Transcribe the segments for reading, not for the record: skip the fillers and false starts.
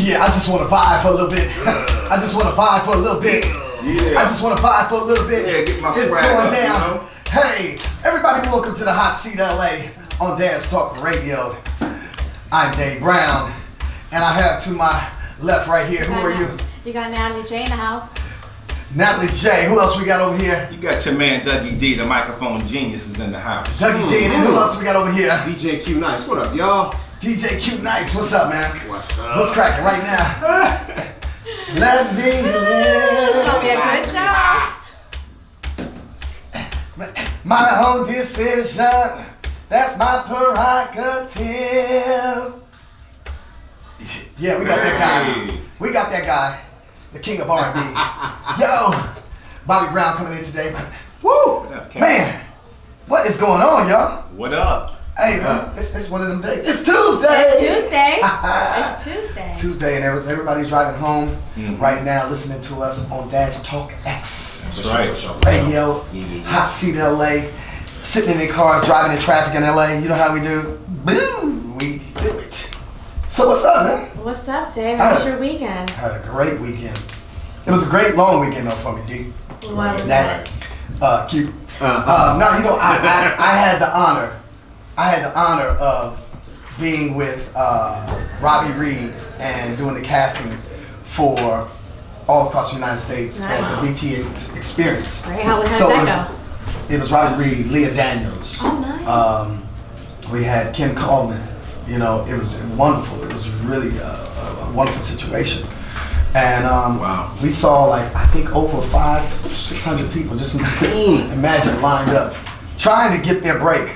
Yeah, I just want to vibe for a little bit. I just want to vibe for a little bit. Yeah. I just want to vibe for a little bit. Yeah, get my it's swag going up, down. you know? Hey, everybody, welcome to the Hot Seat LA on Dance Talk Radio. I'm Dave Brown, and I have to my left right here. Who are you? You got Natalie J in the house. Natalie J. Who else we got over here? You got your man Dougie D, the microphone genius, is in the house. Dougie D. And then who else we got over here? DJ Q Nice. What up, y'all? DJ Q Nice. What's up, man? What's up? What's cracking right now? Let me live. It's gonna be a good show. My own decision. That's my prerogative. Yeah, we got that guy. We got that guy. The king of R&B. Yo, Bobby Brown coming in today. Woo! What up, Cat? Man, what is going on, y'all? What up? Hey, it's one of them days. It's Tuesday. It's Tuesday. It's Tuesday. Tuesday, and everybody's driving home right now, listening to us on Dance Talk X. That's right. Radio, Hot Seat LA, sitting in their cars, driving in traffic in LA. You know how we do? Boom, we do it. So what's up, man? What's up, Dave? How was your weekend? I had a great weekend. It was a great long weekend though for me, D. Why was that? Cute. No, you know, I had the honor. I had the honor of being with Robbie Reed and doing the casting for all across the United States at the BT Experience. Great. How did that go? It was Robbie Reed, Leah Daniels. Oh, nice. We had Kim Coleman. You know, it was wonderful. It was really a wonderful situation. And we saw like, I think over 500-600 people, just imagine, lined up, trying to get their break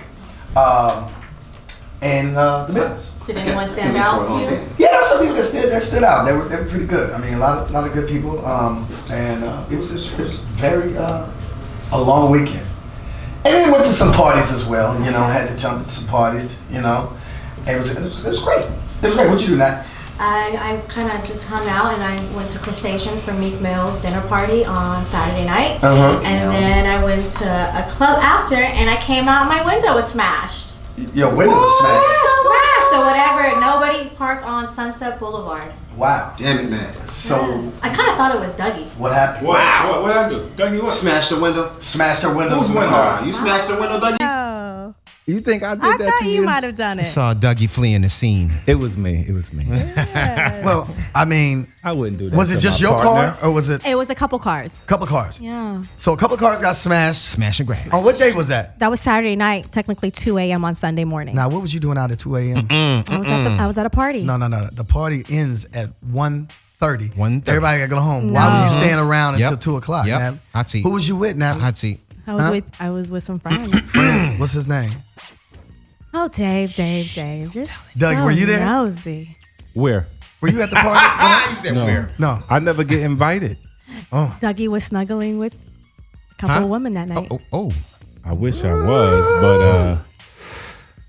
in the business. Did anyone stand out to you? Yeah, there were some people that stood out. They were pretty good. I mean, a lot of good people. And it was very a long weekend. And then went to some parties as well. You know, had to jump into some parties. You know, it was great. It was great. What'd you do, Nat? I kind of just hung out and I went to Crustaceans for Meek Mill's dinner party on Saturday night. And then I went to a club after and I came out and my window was smashed. Your window was smashed? Smashed. So whatever, nobody parked on Sunset Boulevard. Wow. Damn it, man. So Yes. I kind of thought it was Dougie. what happened? Wow. What I do? Dougie, what? Smashed the window. Smashed her windows in the window? car. You smashed the window, Dougie? Oh, You think I did I that thought to you you? might have done I it. saw Dougie fleeing the scene. It was me. Yes. Well, I mean, I wouldn't do that. was it to just my your partner. car or was it It was a couple cars. a couple cars? Yeah. So a couple cars got smashed. Smash and grab. On what day was that? That was Saturday night, technically 2 a.m. on Sunday morning. Now, what was you doing out at 2 a.m.? I was at a party. No. The party ends at 1:30. 1:30. Everybody got to go home. Why were you staying around Yep. until 2 o'clock? Yep. Nat? Hot seat. Who was you with, Nat? Hot seat. I was Huh? with some friends. What's his name? Oh, Dave. Just Doug, so were you there? Nosy. Where? Were you at the party? He said where? No. I never get invited. Dougie was snuggling with a couple of women that night. Oh. I wish I was, but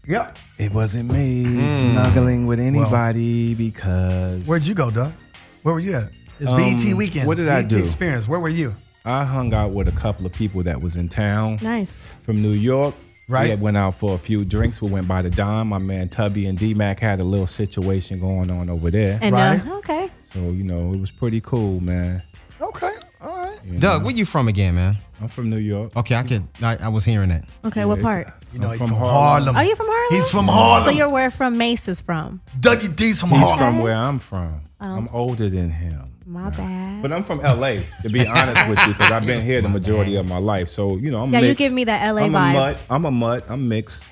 Yep. it wasn't me snuggling with anybody because Where'd you go, Doug? Where were you at? It's BET weekend. what did I BET do? Experience. Where were you? I hung out with a couple of people that was in town Nice. from New York. Right. We had went out for a few drinks. We went by the Dime. My man Tubby and D-Mac had a little situation going on over there. And Right. okay. So, you know, it was pretty cool, man. Okay. All right. Doug, where you from again, man? I'm from New York. Okay, I was hearing that. Okay, what part? You know, I'm he's from from Harlem. Harlem. Are you from Harlem? He's from Harlem. So you're where from Mace is from? Dougie D's from He's Harlem. from where I'm from. I'm older than him. My bad. But I'm from LA, to be honest with you, because I've been here the majority of my life. So, you know, I'm mixed. you give me that LA I'm vibe. I'm a mutt. I'm mixed.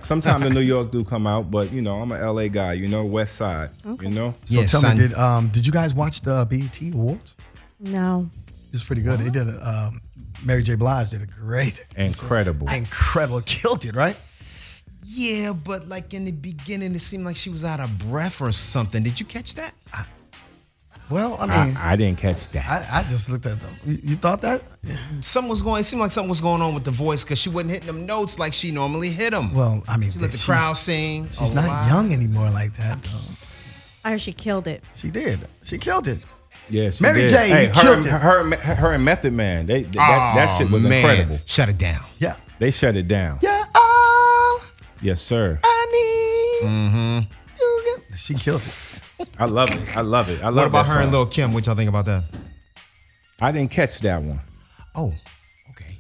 Sometimes the New York do come out, but, you know, I'm a LA guy, you know, West Side, you know? So Yeah, tell son. me, did you guys watch the BET Awards? No. It's pretty good. They did Mary J. Blige did a great, Incredible. killed it, right? Yeah, but like in the beginning, it seemed like she was out of breath or something. Did you catch that? Well, I mean, I didn't catch that. I just looked at them. You thought that? It seemed like something was going on with the voice because she wasn't hitting them notes like she normally hit them. Well, I mean, She let the crowd sing. She's a not lot. young anymore like that, though. I heard she killed it. She did. She killed it. Yeah, she Mary did. J, Hey, you killed it. her and Method Man, that shit was man. incredible. Shut it down. Yeah. They shut it down. Yeah. All Yes, sir. I need. Mm-hmm. She killed it. I love it. I love it. I love What about that her and song. Lil' Kim? What y'all think about that? I didn't catch that one. Oh, okay.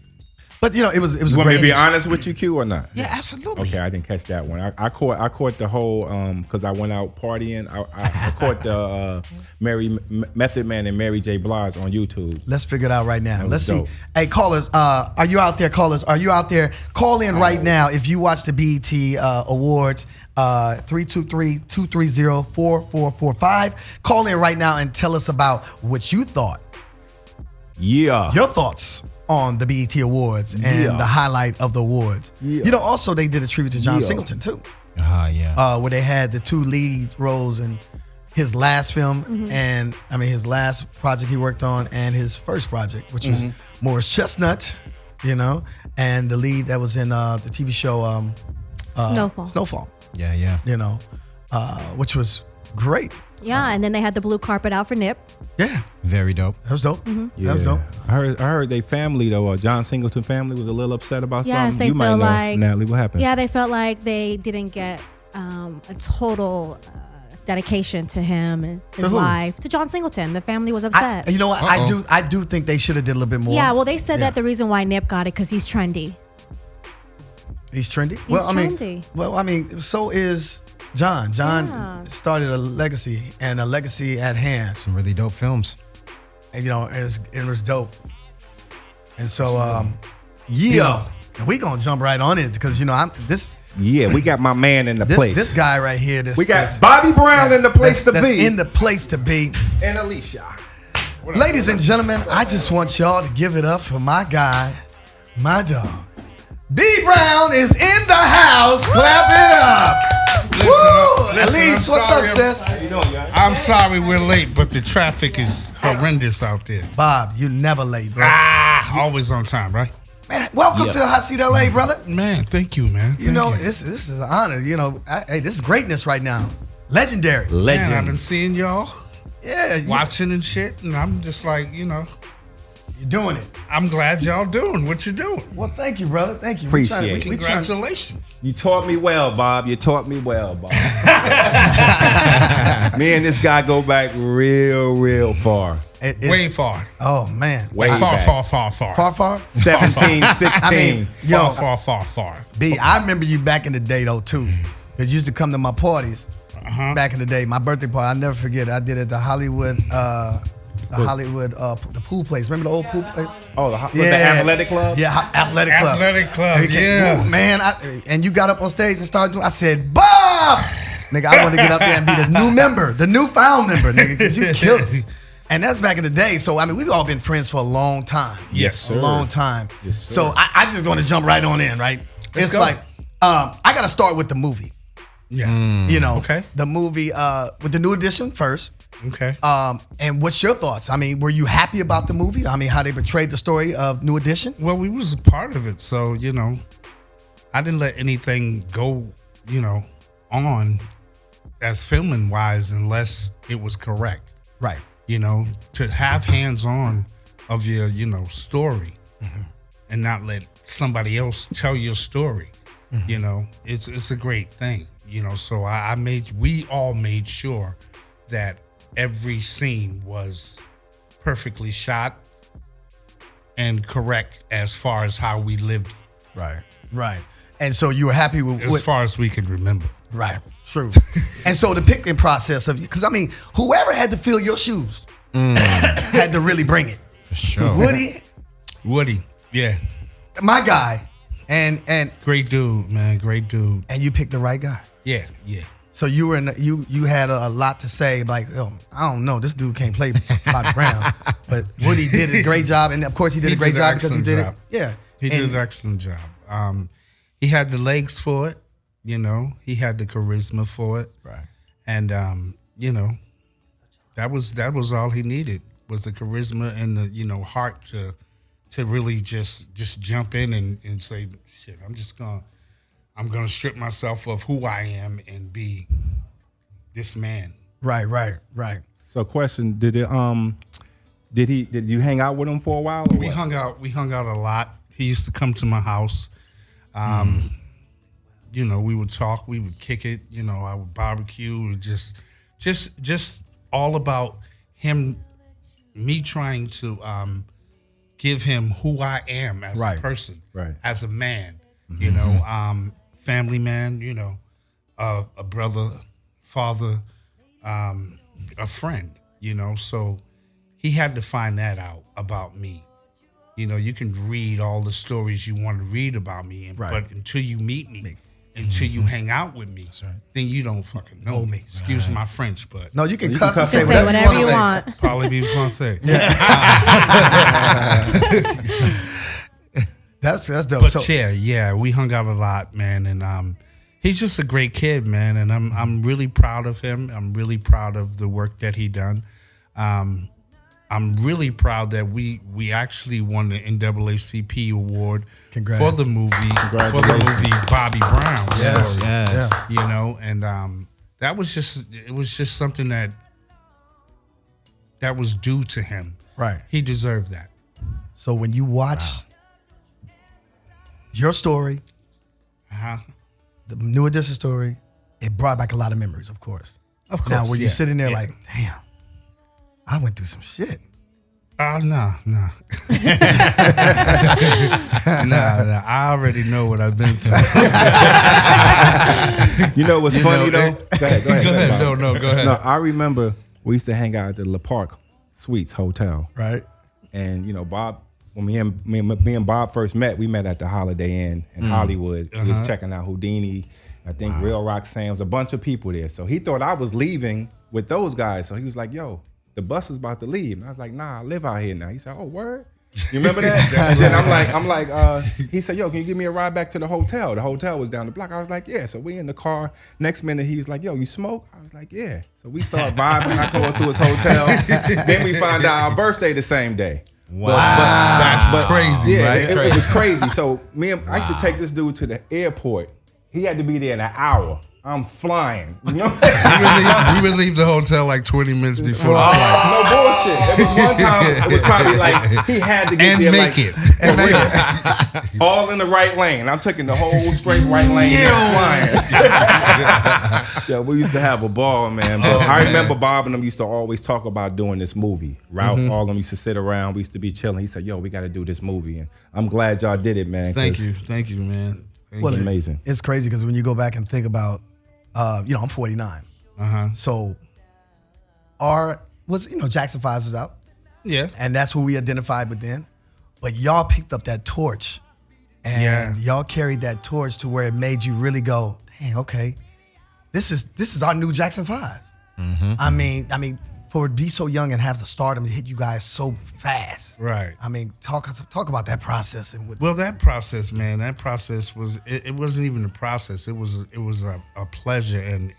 But you know, it was You a want me great. to be honest with you, Q, or not? Yeah, absolutely. Okay, I didn't catch that one. I caught the whole because I went out partying. I caught the Method Man and Mary J. Blige on YouTube. Let's figure it out right now. was Let's see. dope. Hey, callers, are you out there? Callers, are you out there? Call in right now if you watch the BET Awards. 323-230-4445. Call in right now and tell us about what you thought. Yeah. Your thoughts on the BET Awards and Yeah. the highlight of the awards. Yeah. You know, also they did a tribute to John Yeah. Singleton too, Yeah. where they had the two lead roles in his last film and his last project he worked on and his first project, which was Morris Chestnut, you know, and the lead that was in the TV show Snowfall, Yeah. you know, which was great. Yeah, and then they had the blue carpet out for Nip. Yeah, Very dope. that was dope. Yeah. That was dope. I heard they family though. John Singleton family was a little upset about Yes, something. they You might feel know, like Natalie. What happened? Yeah, they felt like they didn't get a total dedication to him and his who? life. To John Singleton, the family was upset. You know what? I do think they should have did a little bit more. Yeah, well, they said Yeah. that the reason why Nip got it because he's trendy. He's trendy. He's trendy. So is John. John Yeah. started a legacy and a legacy at hand. Some really dope films. And, you know, it was dope. And so, and we gonna jump right on it because you know Yeah, we got my man in the place. this guy right here. we got Bobby Brown in the place to that's be. in the place to be. And Alicia. Ladies and gentlemen, I just want y'all to give it up for my guy, my dog. B Brown is in the house. Clap it up. Woo! Elise, what's up, sis? I'm sorry we're late, but the traffic is horrendous out there. Bob, you never late, bro. Always on time, right? Man, welcome to Hot Seat LA, brother. Man, thank you, man. You know, this is an honor. You know, hey, this is greatness right now. Legendary. Legend. Man, I've been seeing y'all, Yeah, watching and shit, and I'm just like, you know, you're doing it. I'm glad y'all doing what you're doing. Well, thank you, brother. Thank you. Appreciate it. We trying- Congratulations. You taught me well, Bob. You taught me well, Bob. Me and this guy go back real far. it's- Way far. Oh man. Way Far, back. far. Far. 17, 16. I mean, yo, Far. B, I remember you back in the day though too, because you used to come to my parties back in the day. My birthday party, I'll never forget it. I did it at the Hollywood, the pool place. Remember the old pool place? Oh, the athletic club? Yeah, athletic club. Athletic club, And we came- yeah. Ooh, man, and you got up on stage and started doing. I said, Bob, nigga, I want to get up there and be the new member, the newfound member, nigga, because you killed it. And that's back in the day. So I mean, we've all been friends for a long time. Yes, sir. A long time. Yes, sir. So I just want to jump right on in, right? It's go. like I got to start with the movie. Yeah. You know, Okay. the movie with the new edition first. Okay. And what's your thoughts? I mean, were you happy about the movie? I mean, how they portrayed the story of New Edition? Well, we was a part of it, so you know, I didn't let anything go, you know, on as filming wise unless it was correct. Right. You know, to have hands on of your, you know, story and not let somebody else tell your story. You know, it's a great thing. You know, so we all made sure that every scene was perfectly shot and correct as far as how we lived Right. And so you were happy with as far as we can remember. Right. True. And so the picking process of, because I mean, whoever had to fill your shoes had to really bring it. For sure. Woody, yeah, my guy, and great dude, man, great dude. you picked the right guy. Yeah. So you were you had a lot to say, like, oh, I don't know, this dude can't play Bobby Brown, but Woody did a great job, and of course he did a great job because he did it. Yeah, He did an excellent job. He had the legs for it, you know. He had the charisma for it, Right. and you know, that was all he needed was the charisma and the, you know, heart to really just jump in and say, shit, I'm gonna strip myself of who I am and be this man. Right. So, question: Did you hang out with him for a while? Or We what? hung out a lot. He used to come to my house. You know, we would talk, we would kick it. You know, I would barbecue, we would just just all about him, me trying to give him who I am as a person, as a man, you know, family man, you know, a brother, father, a friend, you know. So he had to find that out about me. You know, you can read all the stories you want to read about me, but until you meet me, until you hang out with me, then you don't fucking know me. Excuse my French, but no, you can cuss and say whatever you want. Probably be français. That's dope. But yeah, we hung out a lot, man, and he's just a great kid, man, and I'm really proud of him. I'm really proud of the work that he done. I'm really proud that we actually won the NAACP award for the movie Bobby Brown. Yes. You know, and that was just something that was due to him. Right. He deserved that. So when you watch your story, the New Edition story, it brought back a lot of memories, of course. Of course. Now, were you sitting there like, damn, I went through some shit? No. Nah. I already know what I've been through. You know what's funny though? Go ahead. Go ahead. No, go ahead. No, I remember we used to hang out at the La Park Suites Hotel. Right. And you know, Bob, when me and Bob first met, we met at the Holiday Inn in Hollywood. We was checking out Houdini, I think Real Roxanne, was a bunch of people there. So he thought I was leaving with those guys. So he was like, yo, the bus is about to leave. And I was like, nah, I live out here now. He said, oh, word? You remember that? And then I'm like, he said, yo, can you give me a ride back to the hotel? The hotel was down the block. I was like, yeah. So we in the car. Next minute, he was like, yo, you smoke? I was like, yeah. So we start vibing. I go to his hotel. Then we find out our birthday the same day. Wow. That's crazy. Yeah, right? it was crazy. So I used to take this dude to the airport. He had to be there in an hour. I'm flying. You know? we would leave the hotel like 20 minutes before the flight. No bullshit. It was one time, it was probably like, he had to get And there make like, it. for real. All in the right lane. I'm taking the whole straight right lane and flying. Yeah, we used to have a ball, man. But I remember Bob and them used to always talk about doing this movie. Ralph, all of them used to sit around. We used to be chilling. He said, yo, we got to do this movie. And I'm glad y'all did it, man. Thank you, man. Well, amazing. It's crazy because when you go back and think about, I'm 49. So Jackson 5 was out. Yeah. And that's who we identified with then. But y'all picked up that torch and y'all carried that torch to where it made you really go, dang, okay, this is our new Jackson 5. I mean, for it to be so young and have the stardom to hit you guys so fast. Right. I mean, talk about that process and that process, man. That process was it wasn't even a process. It was a pleasure, and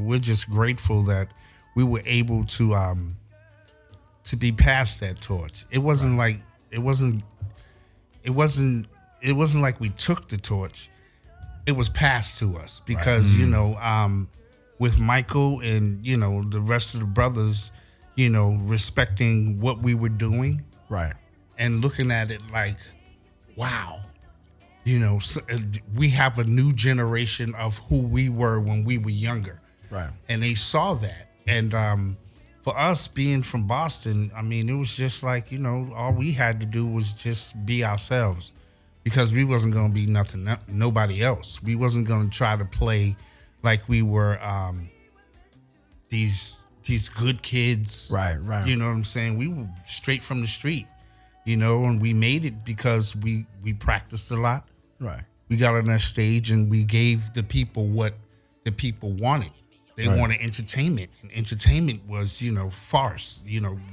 we're just grateful that we were able to be past that torch. It wasn't like it wasn't like we took the torch. It was passed to us because with Michael and the rest of the brothers, respecting what we were doing, right, and looking at it like, wow, we have a new generation of who we were when we were younger, right, and they saw that, and for us being from Boston, I mean, it was just like all we had to do was just be ourselves, because we wasn't gonna be nobody else. We wasn't gonna try to play like we were these good kids. Right. You know what I'm saying? We were straight from the street, and we made it because we practiced a lot. Right. We got on that stage and we gave the people what the people wanted. They wanted entertainment, and entertainment was, farce.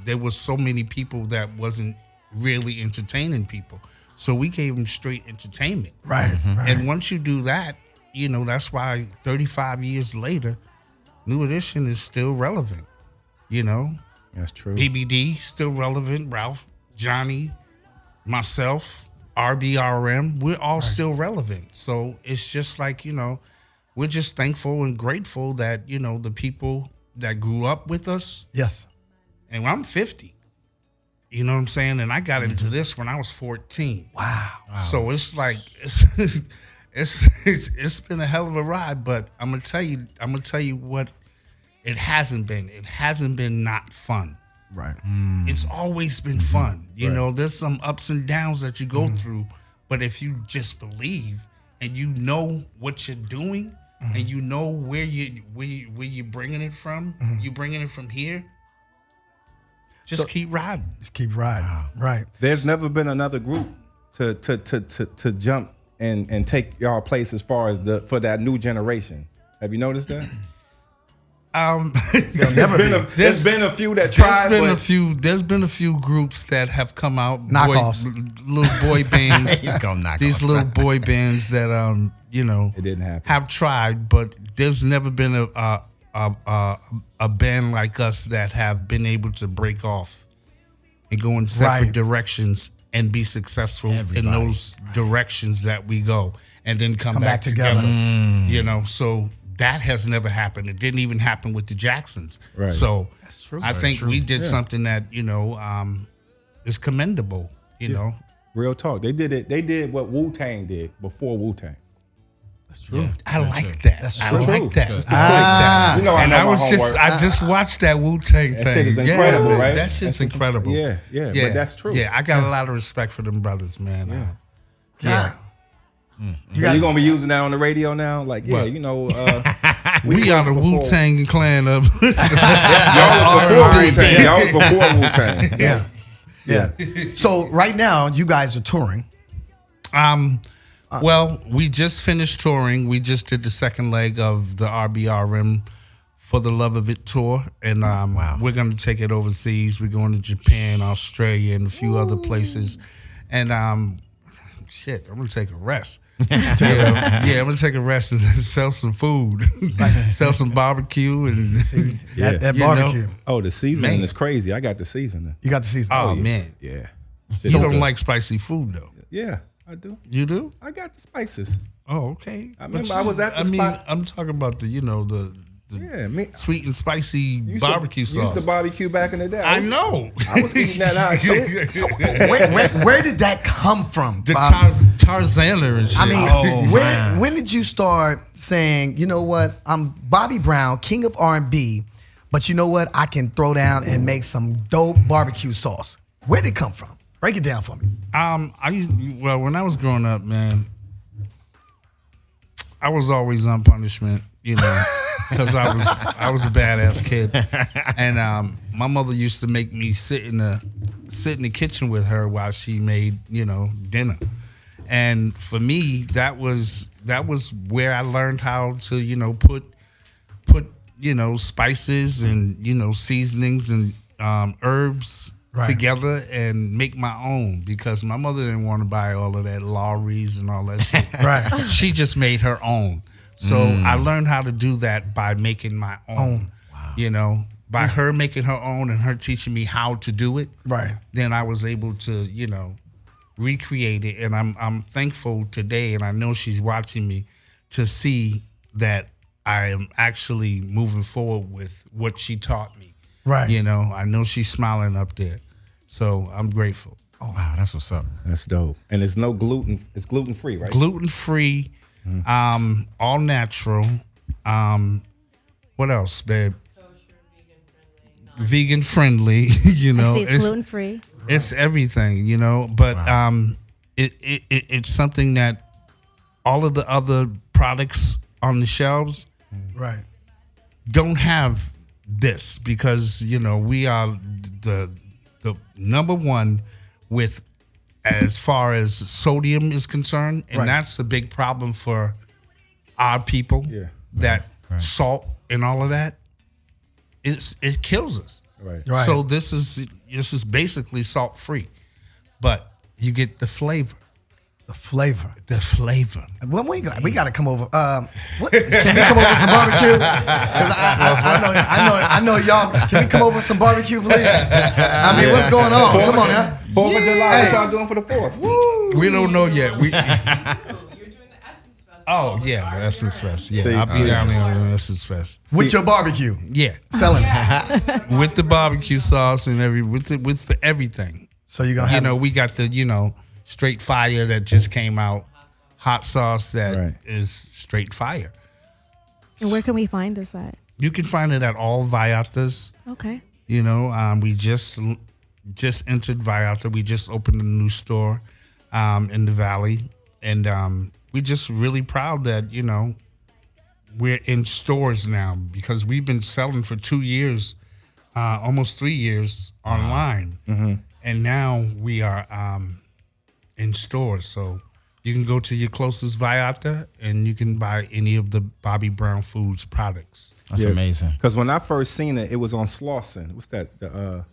There was so many people that wasn't really entertaining people. So we gave them straight entertainment. Right. And once you do that, that's why 35 years later, New Edition is still relevant. That's true. BBD still relevant. Ralph, Johnny, myself, RBRM, we're all still relevant. So it's just like, we're just thankful and grateful that, the people that grew up with us. Yes. And I'm 50. You know what I'm saying? And I got into this when I was 14. Wow. So it's like it's been a hell of a ride, but I'm gonna tell you what it hasn't been. It hasn't been not fun. Right. It's always been fun. You know, there's some ups and downs that you go through, but if you just believe and you know what you're doing and you know where you're bringing it from, you bringing it from here. Just keep riding. Just keep riding. Right. There's never been another group to jump and take y'all place as far as for that new generation. Have you noticed that? There's been a few that tried. There's been a few groups that have come out. Knockoffs. Little boy bands. He's gonna knock These off. little boy bands that it didn't happen. Have tried, but there's never been a band like us that have been able to break off and go in separate directions and be successful in those directions that we go, and then come back together. You know, so that has never happened. It didn't even happen with the Jacksons. Right. So That's true. I think we did something that is commendable. You know, real talk. They did it. They did what Wu-Tang did before Wu-Tang. That's true. Yeah, I like that. That's I true. like that. Good. I like that. You know, And I know my I just watched that Wu-Tang thing. That shit is incredible, right? That shit's incredible. Yeah, but that's true. Yeah, I got a lot of respect for them brothers, man. Yeah. You gonna be using that on the radio now? Like, What? you know, We are the Wu-Tang clan of y'all was before Wu-Tang. Yeah. So right now, you guys are touring. Well, we just finished touring. We just did the second leg of the RBRM For the Love of It tour, and we're going to take it overseas. We're going to Japan, Australia, and a few other places. And I'm going to take a rest. I'm going to take a rest and sell some food, sell some barbecue, and That barbecue. The seasoning Man. is crazy. I got the seasoning. You got the season. Oh man, Yeah. you don't like spicy food though. Yeah, I do. You do? I got the spices. Oh, okay. I remember I was at the spot. I'm talking about the sweet and spicy Used barbecue to, sauce. Used to barbecue back in the day. I know. I was eating that hot shit. So where did that come from? The Bob? Tarzana and shit. I mean, when did you start saying, you know what, I'm Bobby Brown, king of R&B, but you know what, I can throw down and make some dope barbecue sauce? Where did it come from? Break it down for me. When I was growing up, man, I was always on punishment, because I was a badass kid, and my mother used to make me sit in the kitchen with her while she made dinner, and for me that was where I learned how to put spices and seasonings and herbs together and make my own, because my mother didn't want to buy all of that Lawry's and all that shit. Right. She just made her own. So I learned how to do that by making my own. Wow. By her making her own and her teaching me how to do it. Right. Then I was able to, recreate it. And I'm thankful today, and I know she's watching me, to see that I am actually moving forward with what she taught me. Right. I know she's smiling up there. So I'm grateful. Oh wow, that's what's up. That's dope. And it's no gluten. It's gluten free, right? Gluten free, all natural. What else, babe? Vegan friendly. I see it's it's gluten free. It's everything, But it's something that all of the other products on the shelves Right. don't have this, because we are the number one with as far as sodium is concerned, and that's a big problem for our people. Yeah. That salt and all of that, it kills us. Right. Right. So this is basically salt free, but you get the flavor. The flavor. The flavor. When we got to come over. Can we come over with some barbecue? 'Cause I know y'all. Can we come over with some barbecue, please? I mean, what's going on? Come on now. 4th of July. What y'all doing for the 4th? Woo! We don't know yet. You're doing the Essence Festival. Oh yeah, the Essence Fest. Yeah, See, I'll be down there on the Essence Fest. With your barbecue. Yeah, Selling it. with the barbecue sauce and with everything. So you're going to have We got the straight fire that just came out, hot sauce that is straight fire. And where can we find this at? You can find it at all Vallartas. Okay. You know, we just entered Vallarta. We just opened a new store in the Valley. And we're just really proud that, you know, we're in stores now because we've been selling for 2 years, almost 3 years online. Mm-hmm. And now we are in stores. So you can go to your closest Vallarta and you can buy any of the Bobby Brown Foods products. That's amazing. Because when I first seen it, it was on Slauson. What's that?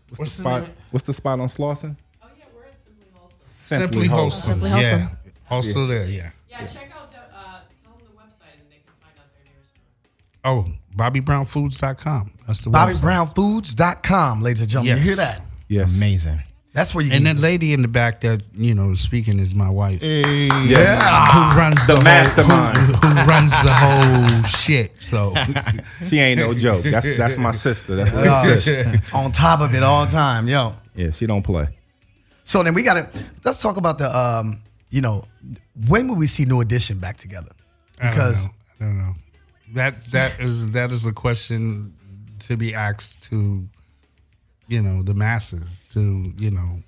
What's the spot? What's the spot on Slauson? Oh yeah, we're at Simply Wholesome. Simply Wholesome. Simply Wholesome. Yeah. Also there, yeah. Yeah, check out tell them the website and they can find out their nearest store. Oh, BobbyBrownFoods.com. That's the website. BobbyBrownFoods.com, ladies and gentlemen. You hear that? Yes. Amazing. That's where you And can that lady in the back that, you know, speaking is my wife. Yes. Who runs The mastermind. Who runs the whole shit. So She ain't no joke. That's my sister. That's my sister. on top of it all the time, yo. Yeah, she don't play. So then let's talk about the, you know, when will we see New Edition back together? Because I don't know. That is a question to be asked to, you know, the masses, to, you know,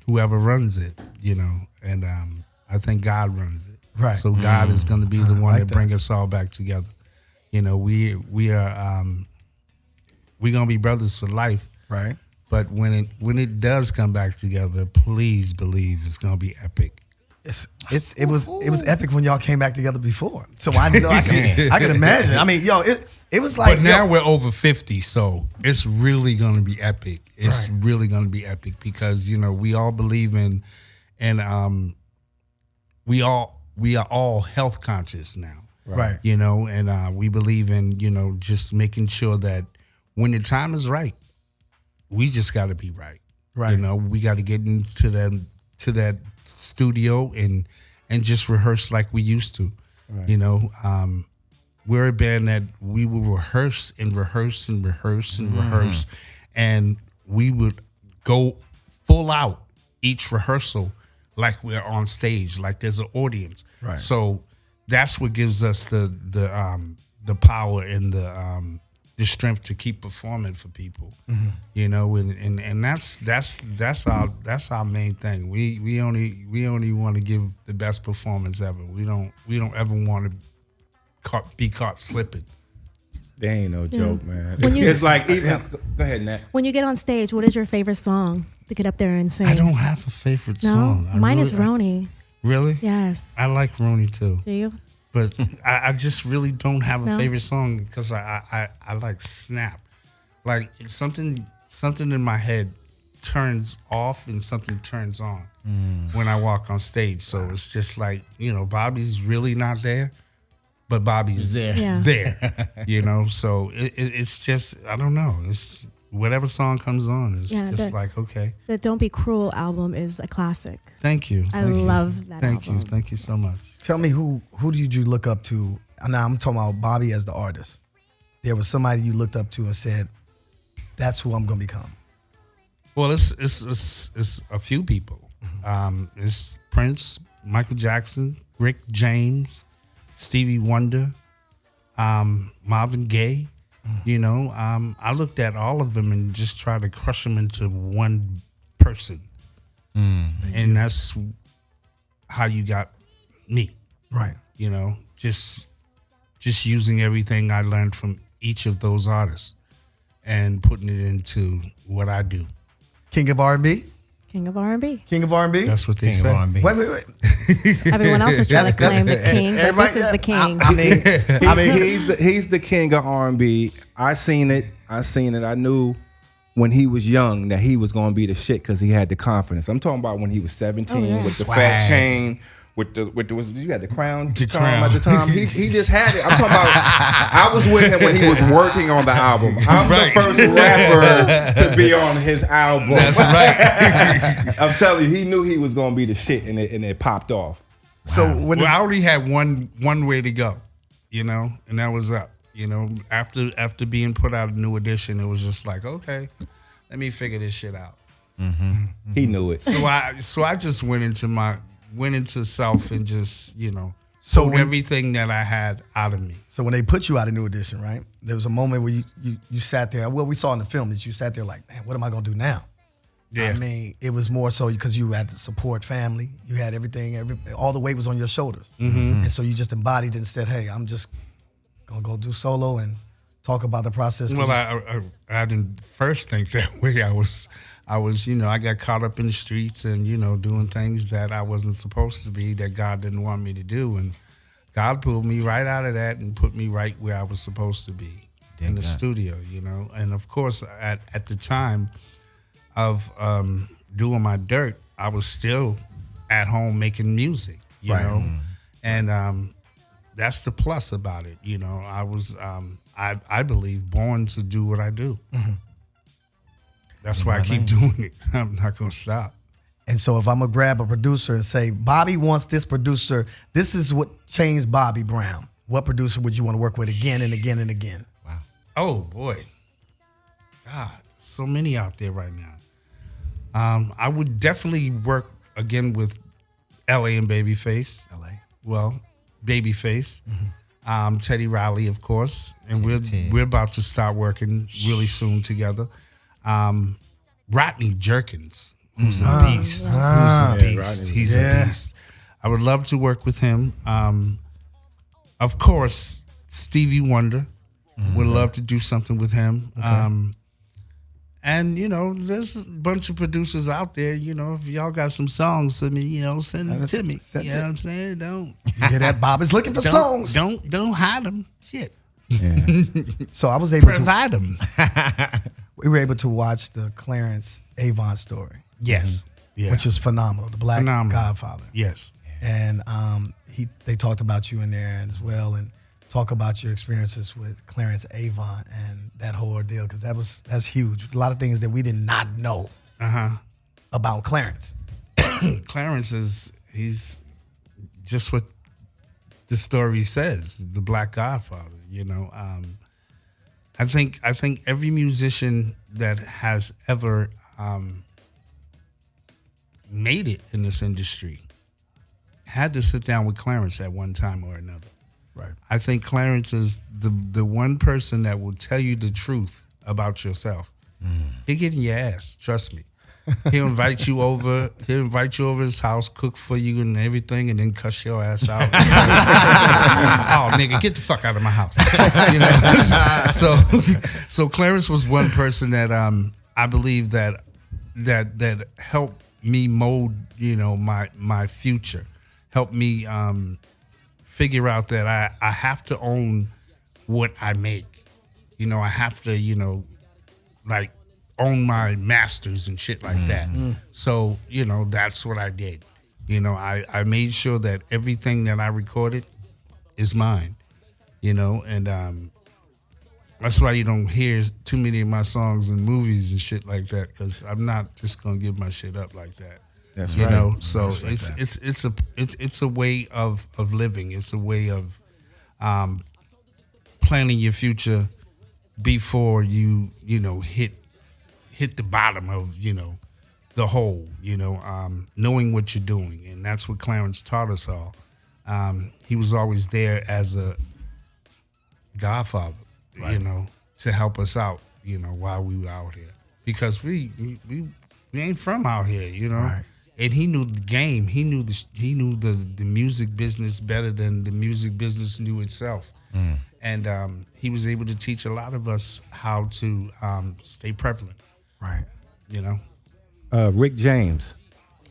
whoever runs it, you know, and I think God runs it. Right. So God is going to be the one like that bring us all back together. You know, we are we're going to be brothers for life. right. But when it does come back together, please believe it's going to be epic. It was epic when y'all came back together before. So I know I can imagine. I mean, yo, it was like But now we're over 50, so it's really going to be epic. It's really going to be epic because, you know, we all believe in, and we are all health conscious now. Right. You know, and we believe in, you know, just making sure that when the time is right, we just got to be right. Right. You know, we got to get into that studio and just rehearse like we used to. Right. You know, we're a band that we will rehearse and rehearse and rehearse and rehearse, and we would go full out each rehearsal like we're on stage, like there's an audience. Right. So that's what gives us the power and the strength to keep performing for people. Mm-hmm. You know, and that's our main thing. We only want to give the best performance ever. We don't ever want to be caught slipping. They ain't no joke, man. When It's like even. Go ahead, Nat. When you get on stage, what is your favorite song to get up there and sing? I don't have a favorite song. Mine is Roni. Really? Yes. I like Roni too. Do you? But I just really don't have a favorite song because I like snap. Like something in my head turns off and something turns on when I walk on stage. So it's just like, you know, Bobby's really not there, but Bobby's there. You know, so it's just, I don't know. It's whatever song comes on. It's just like, okay. The Don't Be Cruel album is a classic. Thank you. I love that Thank album. you. Thank you so much. Tell me who did you look up to? Now I'm talking about Bobby as the artist. There was somebody you looked up to and said, "That's who I'm gonna become." Well, it's a few people. It's Prince, Michael Jackson, Rick James, Stevie Wonder, Marvin Gaye. You know, I looked at all of them and just tried to crush them into one person, and that's how you got me. Right. You know, just using everything I learned from each of those artists and putting it into what I do. King of R&B. King of R&B. King of R&B. That's what they King say. of R&B. Wait. Everyone else is trying to claim the king, but this is the king. I mean, he's the king of R&B. I seen it. I knew when he was young that he was going to be the shit because he had the confidence. I'm talking about when he was 17 with the fat chain. With the you had the crown at the time. He just had it. I'm talking about. I was with him when he was working on the album. I'm the first rapper to be on his album. That's right. I'm telling you, he knew he was gonna be the shit, and it popped off. So when I already had one way to go, you know, and that was up. You know, after being put out a New Edition, it was just like, okay, let me figure this shit out. He knew it. So I just went into self and just, you know, So everything that I had out of me. So when they put you out of New Edition, right? There was a moment where you sat there. Well, we saw in the film that you sat there like, man, what am I gonna do now? Yeah. I mean, it was more so because you had to support family. You had everything. All the weight was on your shoulders, and so you just embodied and said, hey, I'm just gonna go do solo and talk about the process. Well, I didn't first think that way. I was, I got caught up in the streets and, doing things that I wasn't supposed to be, that God didn't want me to do. And God pulled me right out of that and put me right where I was supposed to be in the studio, And of course, at the time of doing my dirt, I was still at home making music, you know? And that's the plus about it. I was, I believe, born to do what I do. That's why I keep doing it. I'm not going to stop. And so if I'm going to grab a producer and say, Bobby wants this producer, this is what changed Bobby Brown. What producer would you want to work with again and again and again? Wow. Oh, boy. God, so many out there right now. I would definitely work again with L.A. and Babyface. L.A. Well, Babyface. Teddy Riley, of course. And we're about to start working really soon together. Rodney Jerkins, who's a beast. He's a beast. I would love to work with him. Of course, Stevie Wonder. Would love to do something with him. Okay. And, there's a bunch of producers out there, if y'all got some songs for me, send them to me. You know what I'm saying? Don't. You hear that? Bob is looking for songs. Don't hide them. Shit. Yeah. So I was able to provide them. We were able to watch the Clarence Avant story. Yes. Yeah. Which was phenomenal. The Black Godfather. Yes. And they talked about you in there as well, and talk about your experiences with Clarence Avant and that whole ordeal, because that's huge. A lot of things that we did not know about Clarence. Clarence he's just what the story says, the Black Godfather. I think every musician that has ever made it in this industry had to sit down with Clarence at one time or another. Right. I think Clarence is the one person that will tell you the truth about yourself. He'll get in your ass, trust me. He'll invite you over. He'll invite you over his house, cook for you and everything, and then cuss your ass out. Oh, nigga, get the fuck out of my house. So Clarence was one person that I believe that helped me mold, my future. Helped me figure out that I have to own what I make. I have to, like, own my masters and shit like that. So, that's what I did. I made sure that everything that I recorded is mine, and that's why you don't hear too many of my songs in movies and shit like that, because I'm not just gonna give my shit up like that. That's right. So it's a way of living. It's a way of planning your future before you hit the bottom of the hole. Knowing what you're doing, and that's what Clarence taught us all. He was always there as a godfather, right. To help us out, while we were out here, because we ain't from out here, Right. And he knew the game. He knew the music business better than the music business knew itself. And he was able to teach a lot of us how to stay prevalent. Right. Rick James.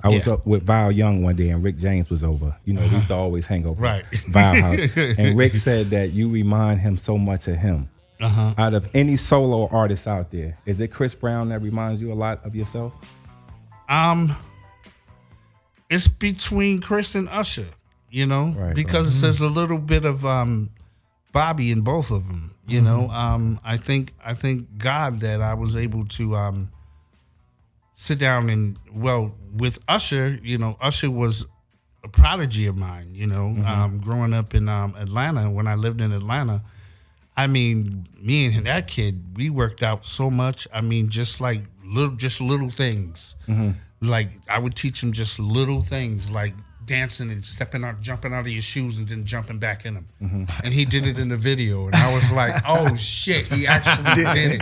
I was up with Val Young one day, and Rick James was over. We used to always hang over right. Val house. And Rick said that you remind him so much of him. Out of any solo artist out there, is it Chris Brown that reminds you a lot of yourself? It's between Chris and Usher, Right, because there's a little bit of Bobby in both of them. I think God that I was able to sit down and, with Usher. Usher was a prodigy of mine. Growing up in Atlanta, when I lived in Atlanta, I mean, me and that kid, we worked out so much. I mean, just little things. Like, I would teach him just little things, like dancing and stepping out, jumping out of your shoes and then jumping back in them. And he did it in the video. And I was like, oh shit, he actually did it.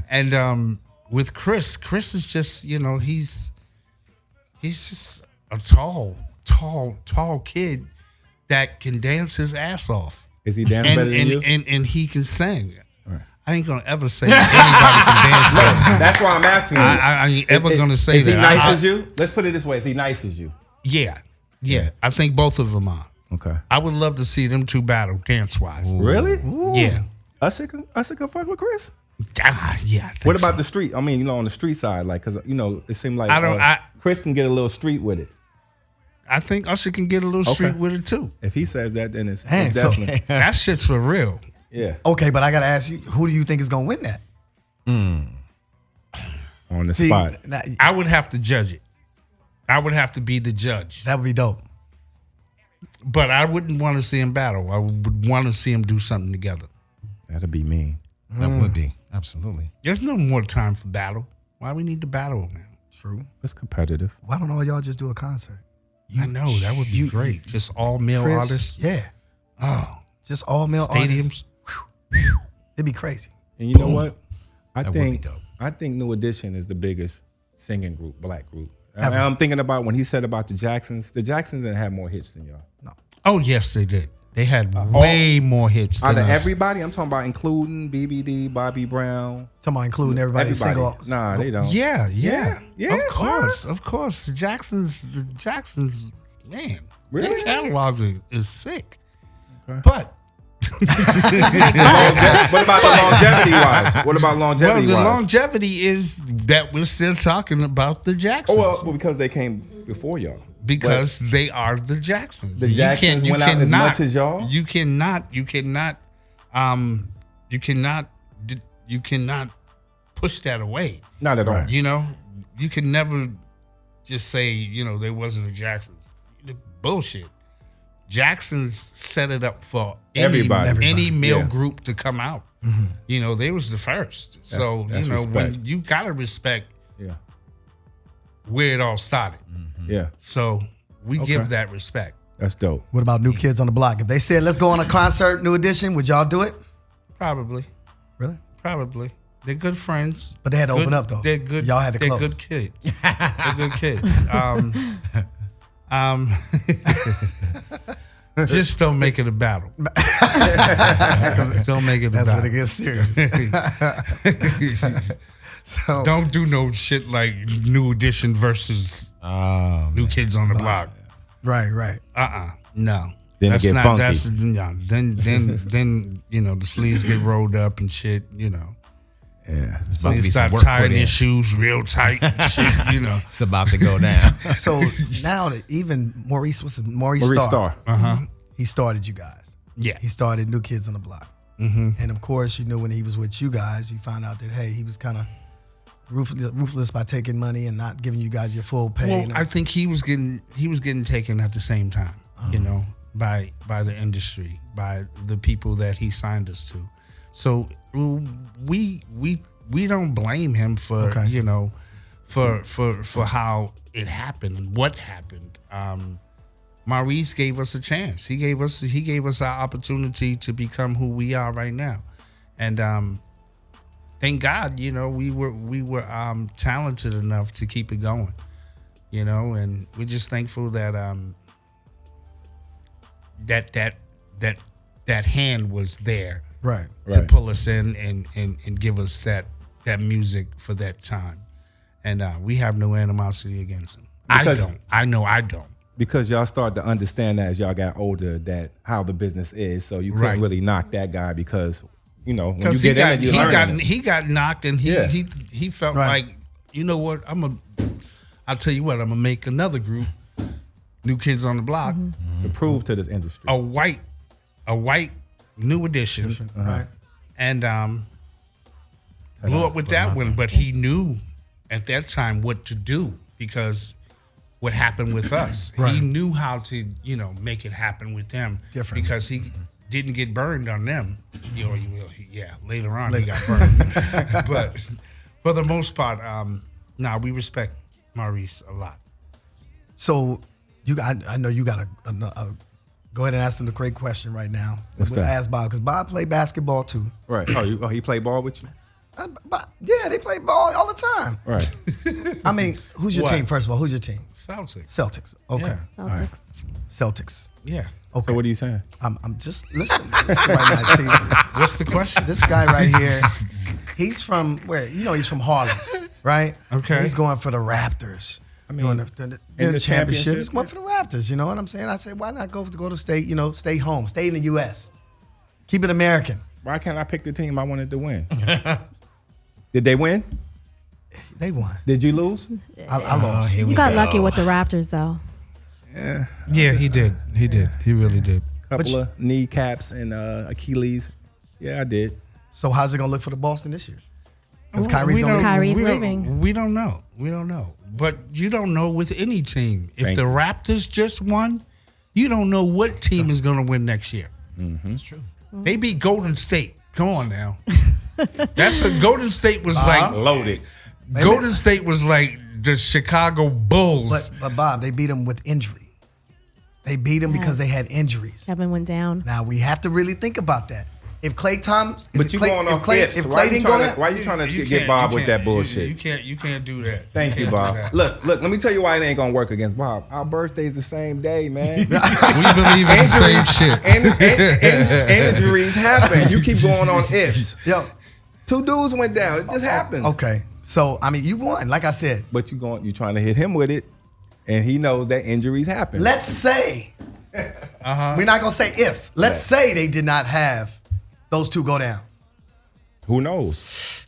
And with Chris is just, he's just a tall kid that can dance his ass off. Is he dancing better than you? And he can sing. Right. I ain't gonna ever say anybody can dance better. That's why I'm asking you. I ain't ever gonna say is that. Is he nice as you? Let's put it this way. Is he nice as you? Yeah. I think both of them are. Okay. I would love to see them two battle dance-wise. Really? Ooh. Yeah. Usher can fuck with Chris? Yeah. What about the street? I mean, on the street side, like, because, it seemed like Chris can get a little street with it. I think Usher can get a little street with it, too. If he says that, then it's definitely. That shit's for real. Yeah. Okay, but I got to ask you, who do you think is going to win that? On the spot. I would have to judge it. I would have to be the judge. That would be dope. But I wouldn't want to see him battle. I would want to see him do something together. That'd be mean. That would be. Absolutely. There's no more time for battle. Why we need to battle, man? True. It's competitive. Why don't all y'all just do a concert? I know. That would be great. Just all male artists. Yeah. Oh. Just all male stadiums. Artists. It'd be crazy. And you know what? I think New Edition is the biggest singing group, black group. I'm thinking about when he said about the Jacksons. The Jacksons didn't have more hits than y'all. No. Oh, yes, they did. They had way more hits than out of us. everybody. I'm talking about including BBD, Bobby Brown. Talking about including everybody. Single. Nah, they don't. Yeah. Of course. Huh? Of course. The Jacksons, man. Really? Their catalog is sick. Okay. But what about the longevity wise? What about longevity wise? Well, the longevity is that we're still talking about the Jacksons. Oh, well, because they came before y'all. Because they are the Jacksons. The Jacksons went out as much as y'all? You cannot push that away. Not at all. You can never just say, they wasn't the Jacksons. Bullshit. Jacksons set it up for any male group to come out. Mm-hmm. They was the first. So, when you gotta respect where it all started. Mm-hmm. Yeah. So we give that respect. That's dope. What about New Kids on the Block? If they said, let's go on a concert, New Edition, would y'all do it? Probably. Really? Probably. They're good friends. But they had to open up, though. They're good. Y'all had to close. They're good kids. They're good kids. Just don't make it a battle. Don't make it a battle. That's when it gets serious. So, don't do no shit like New Edition versus New Kids on the Block. Right. No. Then it get funky. Then the sleeves get rolled up and shit. Yeah, it's so about you to be start some work tying put in. your shoes real tight. And shit, It's about to go down. So now that even Maurice Starr. He started you guys. Yeah. He started New Kids on the Block. Mm-hmm. And of course, when he was with you guys, you found out that, hey, he was kind of ruthless by taking money and not giving you guys your full pay. Well, I think he was getting taken at the same time, by the industry, by the people that he signed us to. So we don't blame him for for how it happened and what happened. Maurice gave us a chance. He gave us our opportunity to become who we are right now, and thank God, we were talented enough to keep it going, and we're just thankful that that hand was there, right, to pull us in and give us that music for that time, and we have no animosity against him. Because, I don't. Because y'all started to understand that as y'all got older, that how the business is, so you couldn't really knock that guy because when you get in it, you learn. He got knocked, and he felt like, you know what, I'll tell you what, I'm gonna make another group, New Kids on the Block, to prove to this industry, a white New Edition, right, and blew up with that one. But he knew at that time what to do because what happened with us, he knew how to make it happen with them, different because he didn't get burned on them. Later on he got burned, but for the most part, we respect Maurice a lot. So I know you got a go ahead and ask him the great question right now. What's we'll that? ask Bob, because Bob played basketball too. Right. He played ball with you? Yeah, they play ball all the time. Right. I mean, who's your What? team, first of all? Who's your team? Celtics. Okay. Yeah. Celtics. Celtics. Yeah. Okay. So what are you saying? I'm just listen right now. See, What's the question? this guy right here, he's from where? You know, he's from Harlem, right? Okay. He's going for the Raptors. I mean, Doing the the championship. championship, He's going for the Raptors. You know what I'm saying? I said, why not go to state? You know, stay home, stay in the U.S., keep it American. Why can't I pick the team I wanted to win? Did they win? They won. Did you lose? I lost. You got lucky with the Raptors, though. Yeah. Yeah, he did. He did. He really did. Couple of kneecaps and Achilles. Yeah, I did. So how's it gonna look for the Boston this year? Because Well, Kyrie's gonna leave. Kyrie's we don't- leaving. We don't know. We don't know. But you don't know with any team. If Thank the you. Raptors just won, you don't know what team is going to win next year. That's true. They beat Golden State. Come on now. Golden State was like Loaded. Golden State was like the Chicago Bulls. But Bob, they beat him with injury. They beat him because they had injuries. Kevin went down. Now we have to really think about that. If Klay Thompson, But you going off ifs. if Why Klay you didn't go trying down, to, why you trying to You get can't- Bob you with can't- that bullshit? You can't do that. Thank you, can't do Bob. that. Look, let me tell you why it ain't gonna work against Bob. Our birthday's the same day, man. We believe in the same shit. Injuries happen. You keep going on ifs. yo, 2 dudes went down. It just happens. okay. So I mean, you won, like I said. But you trying to hit him with it, and he knows that injuries happen. Let's say we're not gonna say if. Let's say they did not have those two go down. Who knows?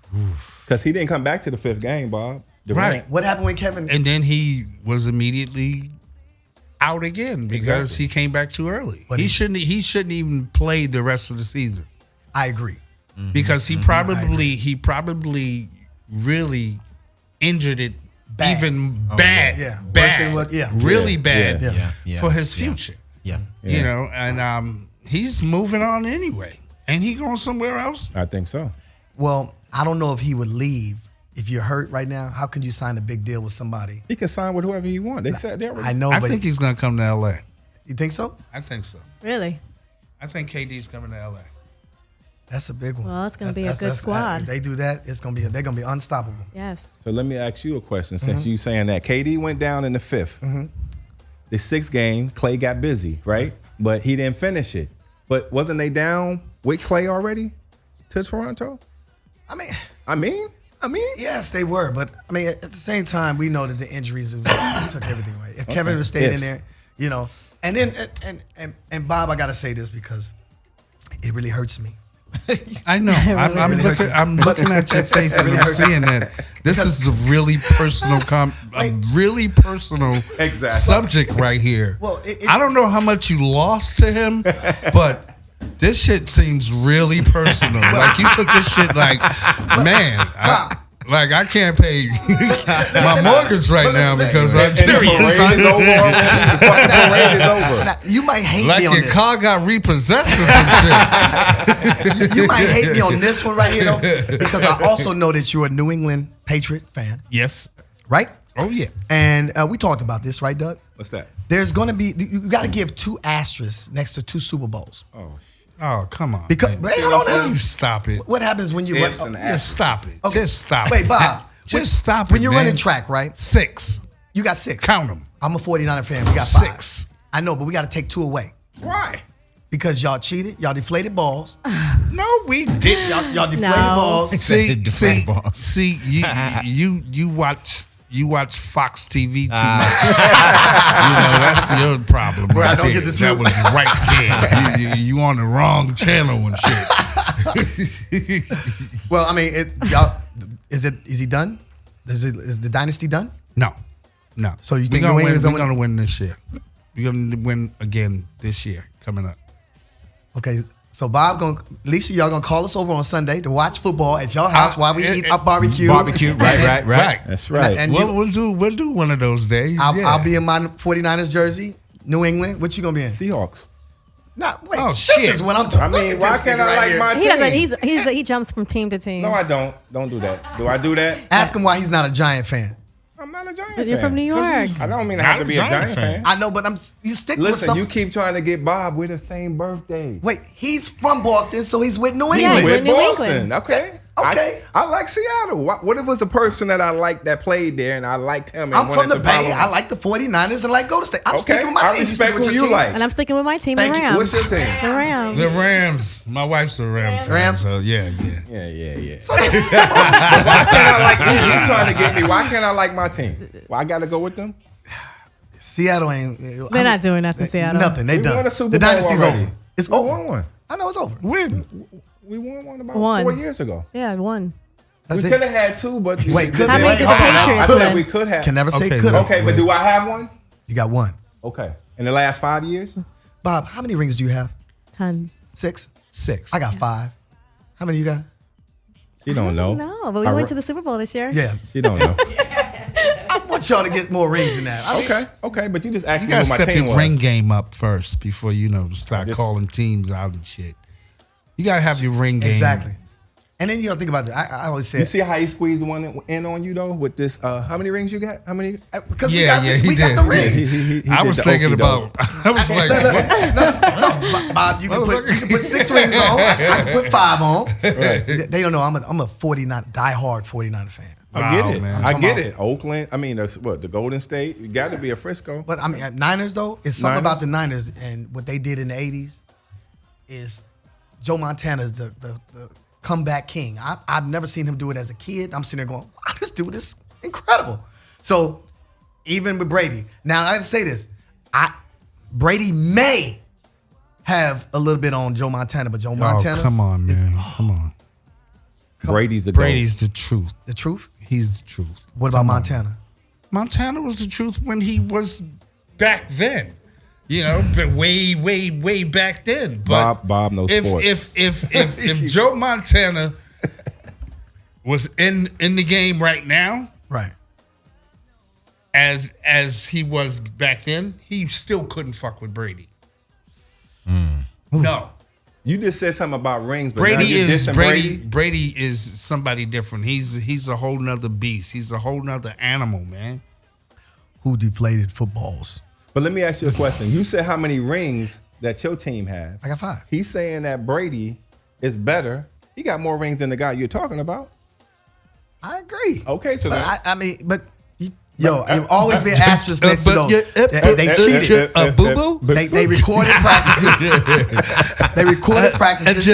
Because he didn't come back to the 5th game, Bob. Durant. Right. What happened when Kevin? And then he was immediately out again because he came back too early. But He shouldn't even play the rest of the season I agree. because he probably really injured it Bad. even bad. Yeah. Worse Bad. than what- yeah. Really Yeah. bad Yeah. for his future. Yeah. You know, and he's moving on anyway. Ain't he going somewhere else? I think so. Well, I don't know if he would leave if you're hurt right now. How can you sign a big deal with somebody? He can sign with whoever he wants. They said they already. I know, I but think he's going to come to L.A. you think so? I think so. Really? I think KD's coming to L.A. That's a big one. Well, it's gonna be a good squad. If they do that, they're gonna be unstoppable. Yes. So let me ask you a question. Since you saying that KD went down in the 5th, the 6th game, Klay got busy, right? But he didn't finish it. But wasn't they down with Klay already to Toronto? I mean, Yes. yes, they were, but I mean, at the same time, we know that the injuries took everything away. If Kevin would stayed in there, you know, and then and Bob, I gotta say this because it really hurts me. I know. I'm looking at your face and I'm seeing that this is a really personal, Exactly. subject right here. Well, I don't know how much you lost to him, but this shit seems really personal. Like you took this shit like, man, I can't pay my mortgage right now because I'm serious. Parade is over already. The fucking parade is over. Now, you might hate Like me on your this. car got repossessed or some shit. You might hate me on this one right here though, because I also know that you're a New England Patriot fan, Yes. right? Oh yeah. And we talked about this, right, Doug? What's that? There's gonna be you got to give 2 asterisks next to 2 Super Bowls Oh come on. because man. wait, hold on now. You stop it. What happens when you Ifs run? and Just stop it. Okay. Just stop Wait, it. Bob. Just stop it. When you're man. running track, right? 6. You got 6. Count them. I'm a 49er fan. We got 5. 6. I know, but we got to take 2 away Why? because y'all cheated. Y'all deflated balls. No, we didn't. Y'all deflated No. balls. See, you watch Fox TV too much. That's your problem. Where I right don't there. get the That truth. was right there. You on the wrong channel and shit. Well, I mean, is he done? Is the dynasty done? No. So you We're think gonna New win? England's We're gonna gonna win this year. We're gonna win again this year coming up. Okay, so Alicia, y'all gonna call us over on Sunday to watch football at your house while we eat our barbecue. Right. That's right. And We'll do one of those days. I'll be in my 49ers jersey. New England. What you gonna be in? Seahawks. Wait. Oh, This shit. is what I'm talking. I mean, why can't I like my He team? doesn't. He jumps from team to team. No, I don't. Don't do that. Do I do that? Ask him why he's not a Giant fan. I'm not a Giant But fan. you're from New York. I don't mean I have to be a Giant fan. I know, but you stick with Listen, some. you keep trying to get Bob with the same birthday. Wait, he's from Boston, so he's with New Yeah, England. he's With with New Boston. England. Okay. Okay. I like Seattle. What if it was a person that I liked that played there and I liked him and I'm wanted from the to follow Bay. him? I like the 49ers and like Golden State. I'm Okay. sticking with my I team. respect sticking with who your you team? like. And I'm sticking with my team, Thank the you. Rams. What's your team? The Rams. The Rams. My wife's a Rams fan. Rams? So yeah. Yeah. Why can't I like you trying to get me? Why can't I like my team? Well, I got to go with them. Seattle ain't. They're not doing nothing, Seattle. Nothing. They We done. won a Super The Bowl dynasty's already. over. It's We over. won one. I know it's over. When? We won one about One. 4 years ago. Yeah, one. That's We it. could have had two, but Wait, could How they? many did the I Patriots said win? we could have. Can never say Okay, could. look. Okay, but do I have one? You got one. Okay. In the last 5 years? Bob, how many rings do you have? Tons. 6. 6. I got 5. How many you got? She don't know. No, but we went to the Super Bowl this year. Yeah. She don't know. I want y'all to get more rings than that. I mean, Okay, but you just asked You me gotta who my step team your was. ring game up first before start Just- calling teams out and shit. You gotta have your ring game. Exactly. And then you know, think about it. I always say You see how he squeezed one in on you though with this? How many rings you got? How many? because Yeah, we got yeah, he we got did. the ring. He I did was the thinking okey about. doke. I was like, what? No, Bob, you can put 6 rings on. I can put 5 on. Right. They don't know I'm a 49 diehard 49 fan. I Wow, get it. man. I get it. Oakland. I mean, the Golden State. You got to be a Frisco. But I mean, Niners though, it's something Niners? about the Niners and what they did in the '80s is Joe Montana's the comeback king. I've never seen him do it as a kid. I'm sitting there going, wow, this dude is incredible. So even with Brady, now I have to say this, Brady may have a little bit on Joe Montana, but Joe Montana, Oh, come on, is man. Come on. Brady's the GOAT. Brady's the truth. the truth. He's the truth. What about Montana? Montana was the truth when he was back then. You know, but way back then. But Bob knows sports. If Joe Montana was in the game right now, Right. as he was back then, he still couldn't fuck with Brady. No. You just said something about rings, but now Brady you're is dissing Brady is somebody different. He's a whole nother beast. He's a whole nother animal, man. Who deflated footballs? But let me ask you a question. You said how many rings that your team have. I got 5. He's saying that Brady is better. He got more rings than the guy you're talking about. I agree. Okay, so But then, I mean, it'll always be an asterisk next to But those. They cheated. Boo boo. They recorded practices. They recorded practices.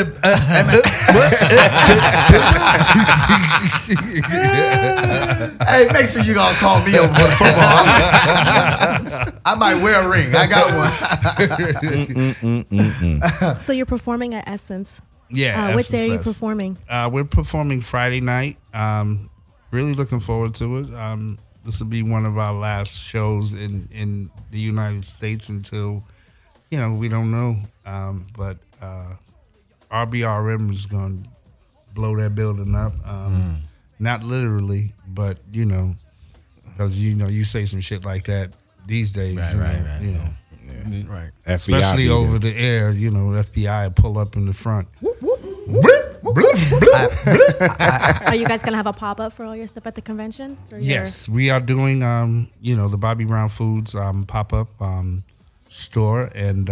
Hey, make sure you gonna call me over for the football. I might wear a ring. I got one. So you're performing at Essence. Yeah. What day are you Essence Fest. performing? We're performing Friday night. Really looking forward to it. This will be one of our last shows in the United States until, we don't know. But RBRM is going to blow that building up. Not literally, but, because, you say some shit like that these days. Right. Especially FBI over the air, FBI pull up in the front. Are you guys gonna have a pop up for all your stuff at the convention? Yes, we are doing the Bobby Brown Foods pop up store, and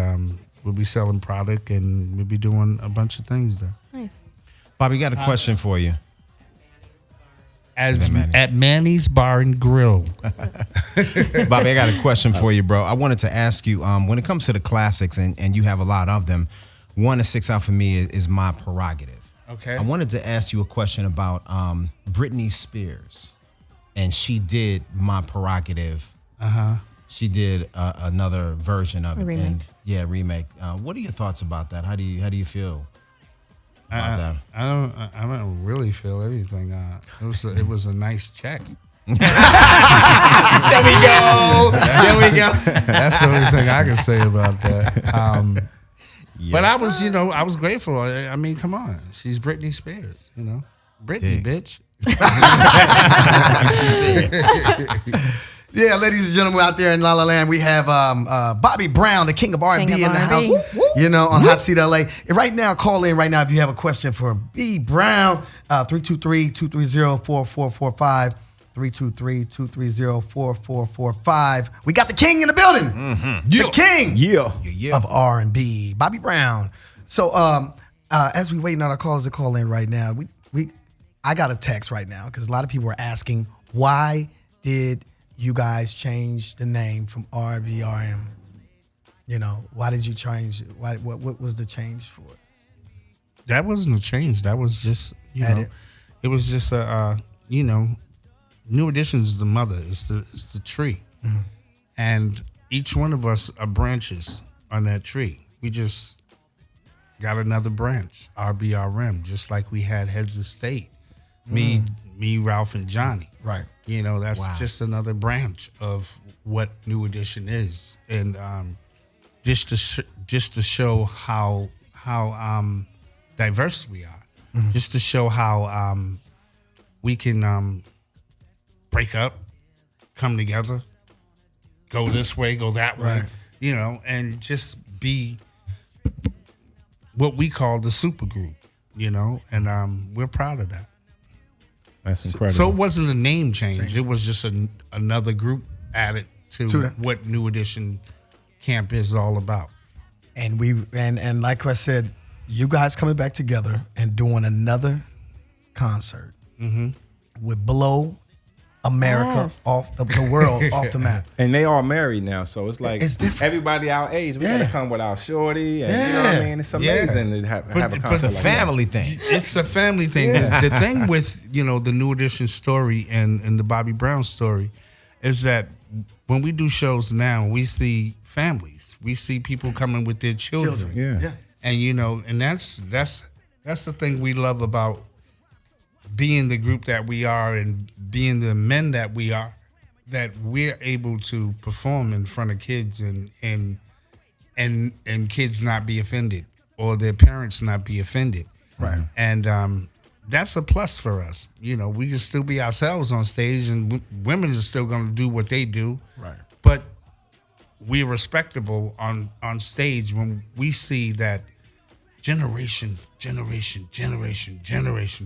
we'll be selling product, and we'll be doing a bunch of things there. Nice. Bobby, got a question for you. At Manny's Bar and Grill. Bobby, I got a question for you, bro. I wanted to ask you, when it comes to the classics, and you have a lot of them, one that sticks out for me is My Prerogative. Okay. I wanted to ask you a question about Britney Spears, and she did My Prerogative. She did another version of it. Remake. And, remake. What are your thoughts about that? How do you feel about that? I don't really feel anything. It was a nice check. There we go. That's the only thing I can say about that. Yes. But I was grateful. I mean, come on, she's Britney Spears. Britney, bitch. She said. Yeah, ladies and gentlemen, out there in La La Land, we have Bobby Brown, the king of R&B in the house. On Hot Seat LA. And right now, call in right now if you have a question for B Brown, 323-230-4445. 323-230-4445. We got the king in the building. The king of R&B, Bobby Brown. So as we waiting on our callers to call in right now, I got a text right now because a lot of people are asking, why did you guys change the name from RBRM? You know, why did you change it? What was the change for it? That wasn't a change. That was just, it was just New Editions is the mother. It's the tree. Mm-hmm. And each one of us are branches on that tree. We just got another branch, RBRM, just like we had Heads of State. Me, Ralph, and Johnny. Right. You know, that's just another branch of what New Edition is. And just to show how diverse we are. Mm-hmm. Just to show how we can break up, come together, go this way, go that way, you know, and just be what we call the super group, you know, and we're proud of that. That's incredible. So it wasn't a name change. It was just another group added to what New Edition Camp is all about. And and like I said, you guys coming back together and doing another concert would blow America off the world off the map. And they all married now, so it's like it's different. Everybody our age, we gotta come with our shorty, and you know what I mean. It's amazing to have a concert. It's a family thing. It's a family thing. The thing with the New Edition story and the Bobby Brown story is that when we do shows now, we see families, we see people coming with their children. Yeah. And and that's the thing we love about being the group that we are and being the men that we are, that we're able to perform in front of kids and kids not be offended or their parents not be offended. Right. And that's a plus for us. You know, we can still be ourselves on stage and women are still going to do what they do. Right. But we're respectable on stage when we see that generation,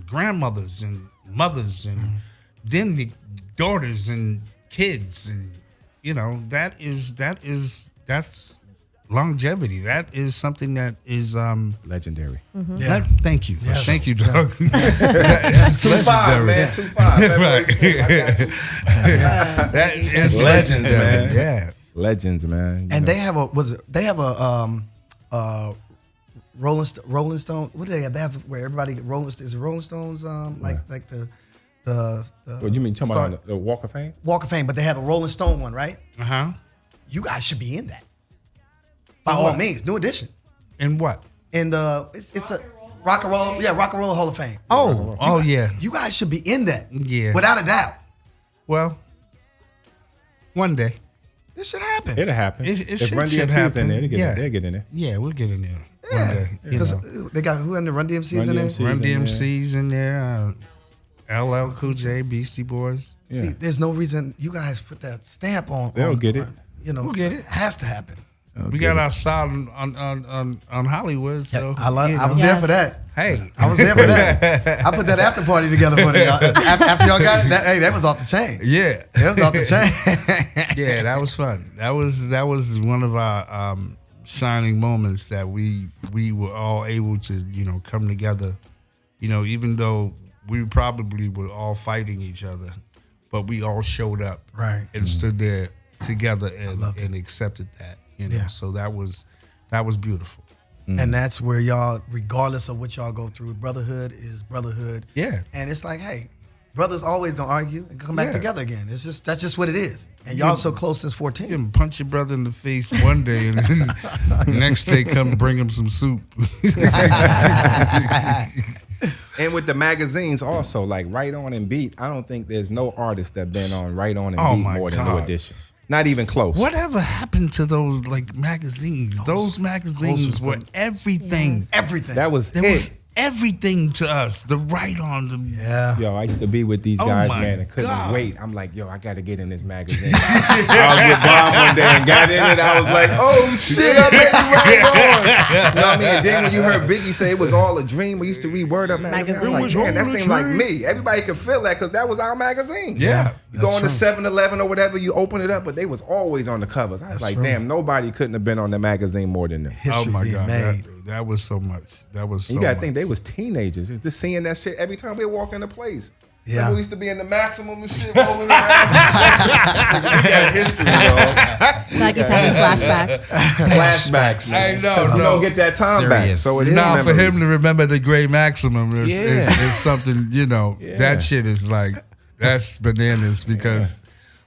grandmothers and mothers and then the daughters and kids, and that's longevity. That is something that is legendary. Mm-hmm. Yeah. Thank you. Yeah. Thank you, Doug. That's 2-5, man. 2-5. Right. That is Legends, man. Yeah. Legends, man. And they have a Rolling Stone. What do they have? They have where everybody Rolling Stones like the what you mean talking about the Walk of Fame? Walk of Fame, but they have a Rolling Stone one, right? You guys should be in that. By all means, New Edition. In what? In the it's a Rock and Roll Hall of Fame. Yeah. You guys should be in that. Yeah. Without a doubt. Well, one day. This should happen. It'll happen. If Run DMC's in there, they'll get in there. Yeah, we'll get in there. Yeah. One day, They got who in the Run DMC's in there? Run DMC's in there. LL Cool J, Beastie Boys. Yeah. See, there's no reason you guys put that stamp on. They'll get it. We'll get it. It has to happen. We got our style on Hollywood. So I was there for that. Hey, I was there for that. I put that after party together for y'all. After y'all got it, that was off the chain. Yeah, that was off the chain. Yeah, that was fun. That was one of our shining moments that we were all able to come together. Even though we probably were all fighting each other, but we all showed up and stood there together and accepted that. So that was beautiful. And that's where y'all, regardless of what y'all go through, brotherhood is brotherhood. Yeah. And it's like, hey, brothers always gonna argue and come back together again. That's just what it is. And y'all so close since 14. You can punch your brother in the face one day and then the next day come bring him some soup. And with the magazines also, like Right On and Beat, I don't think there's no artist that been on Right On and Beat more than New Edition. Not even close. Whatever happened to those magazines? Those magazines were everything. Yes. Everything. That was everything to us. The right on the Yo, I used to be with these Oh guys, my man, and couldn't God. wait. I'm like, yo, I got to get in this magazine. I was with Bob one day and got in it. I was like, oh shit, I made it right on. You know what I mean? And then when you heard Biggie say it was all a dream, we used to read Word Up magazine. I was like, man, that seemed like me. Everybody could feel that because that was our magazine. Yeah, You go on to 7-Eleven or whatever, you open it up, but they was always on the covers. I was like, damn, nobody couldn't have been on the magazine more than them. Oh my being God, made. that was so much. That was so You gotta much. think they was teenagers, just seeing that shit every time we walk into place. Yeah. Remember we used to be in the Maximum and shit rolling around. We got history, y'all. Like he's having flashbacks. Flashbacks. I know, You no. don't get that time back. Serious. So it is Nah, for him memories. to remember the Great Maximum is Yeah. something, Yeah. that shit is like, that's bananas because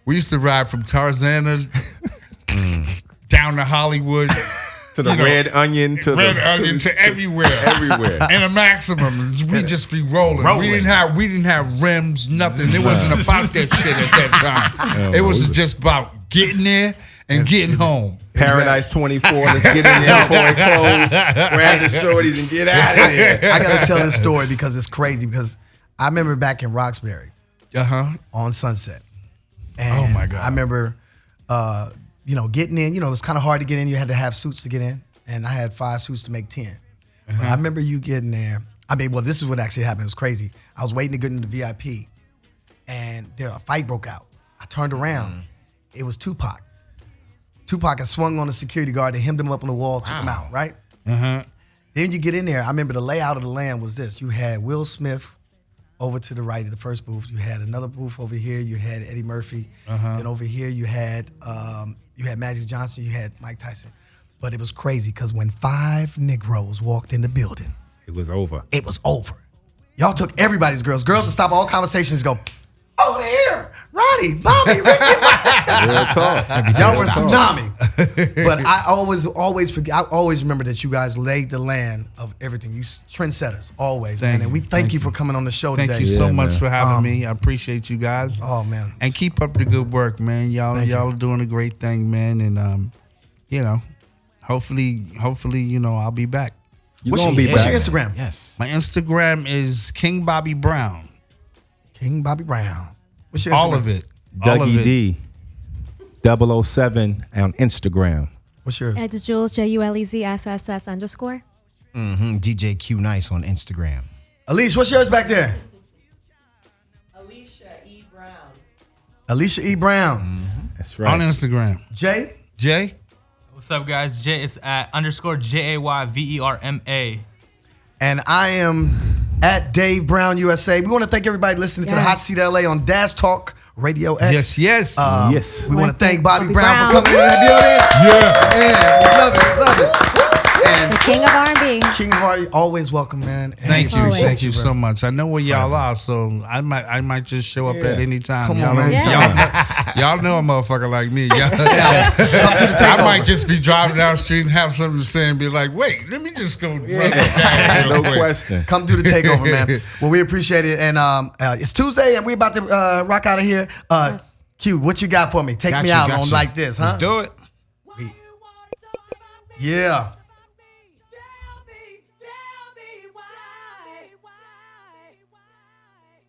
we used to ride from Tarzana down to Hollywood. to the Red Onion, to Red the Onion to everywhere. everywhere. In a Maximum, we just be rolling. We didn't have rims, nothing. It wasn't about that shit at that time. It was just about getting there and getting home. Paradise 24. Let's get in there before it closes. Grab the shorties and get out of here. I gotta tell this story because it's crazy. Because I remember back in Roxbury on Sunset, and Oh, my God. I remember, getting in. It was kind of hard to get in. You had to have suits to get in, and I had 5 suits to make 10. But I remember you getting there. I mean, well, this is what actually happened. It was crazy. I was waiting to get into the VIP, and a fight broke out. I turned around. It was Tupac. Tupac had swung on the security guard. They hemmed him up on the wall, took him out, right? Then you get in there. I remember the layout of the land was this. You had Will Smith over to the right of the first booth. You had another booth over here. You had Eddie Murphy. Then over here you had Magic Johnson. You had Mike Tyson. But it was crazy because when 5 Negroes walked in the building, It was over. it was over. Y'all took everybody's girls. Girls would stop all conversations and go, over here, Ronnie, Bobby, Ricky. Real talk. Y'all were a tsunami. But I always forget. I always remember that you guys laid the land of everything. You trendsetters, always, man. And we thank you for coming on the show today. Thank you so much man. for having me. I appreciate you guys. Oh, man. And keep up the good work, man. Y'all are doing a great thing, man. And hopefully, I'll be back. You gonna be What's back. your Instagram? Yes. My Instagram is King Bobby Brown. King Bobby Brown. What's your Instagram? All of it. All of Dougie it. D 007 on Instagram. What's yours? It's Jules, JULEZSSS_. DJ Q Nice on Instagram. Elise, what's yours back there? Alicia E. Brown. Alicia E. Brown. That's right. On Instagram. Jay? Jay? What's up, guys? Jay is at _JAYVERMA. And I am at Dave Brown USA. We want to thank everybody listening to the Hot Seat LA on Dash Talk Radio X. Yes. Yes. We want to thank Bobby Bobby Brown for Brown. coming in the building. Yeah. Yeah, love it. And The king of R&B. King of R&B, always welcome, man. And Thank you. Always. Thank you so much. I know where y'all are, so I might just show up at any time. Come y'all on, man. Y'all know a motherfucker like me. Come to the I takeover. might just be driving down the street and have something to say and be like, wait, let me just go run this down real No quick. question. Come do the takeover, man. Well, we appreciate it. And it's Tuesday, and we're about to rock out of here. Q, what you got for me? Take me out on like this, huh? Let's do it. Yeah.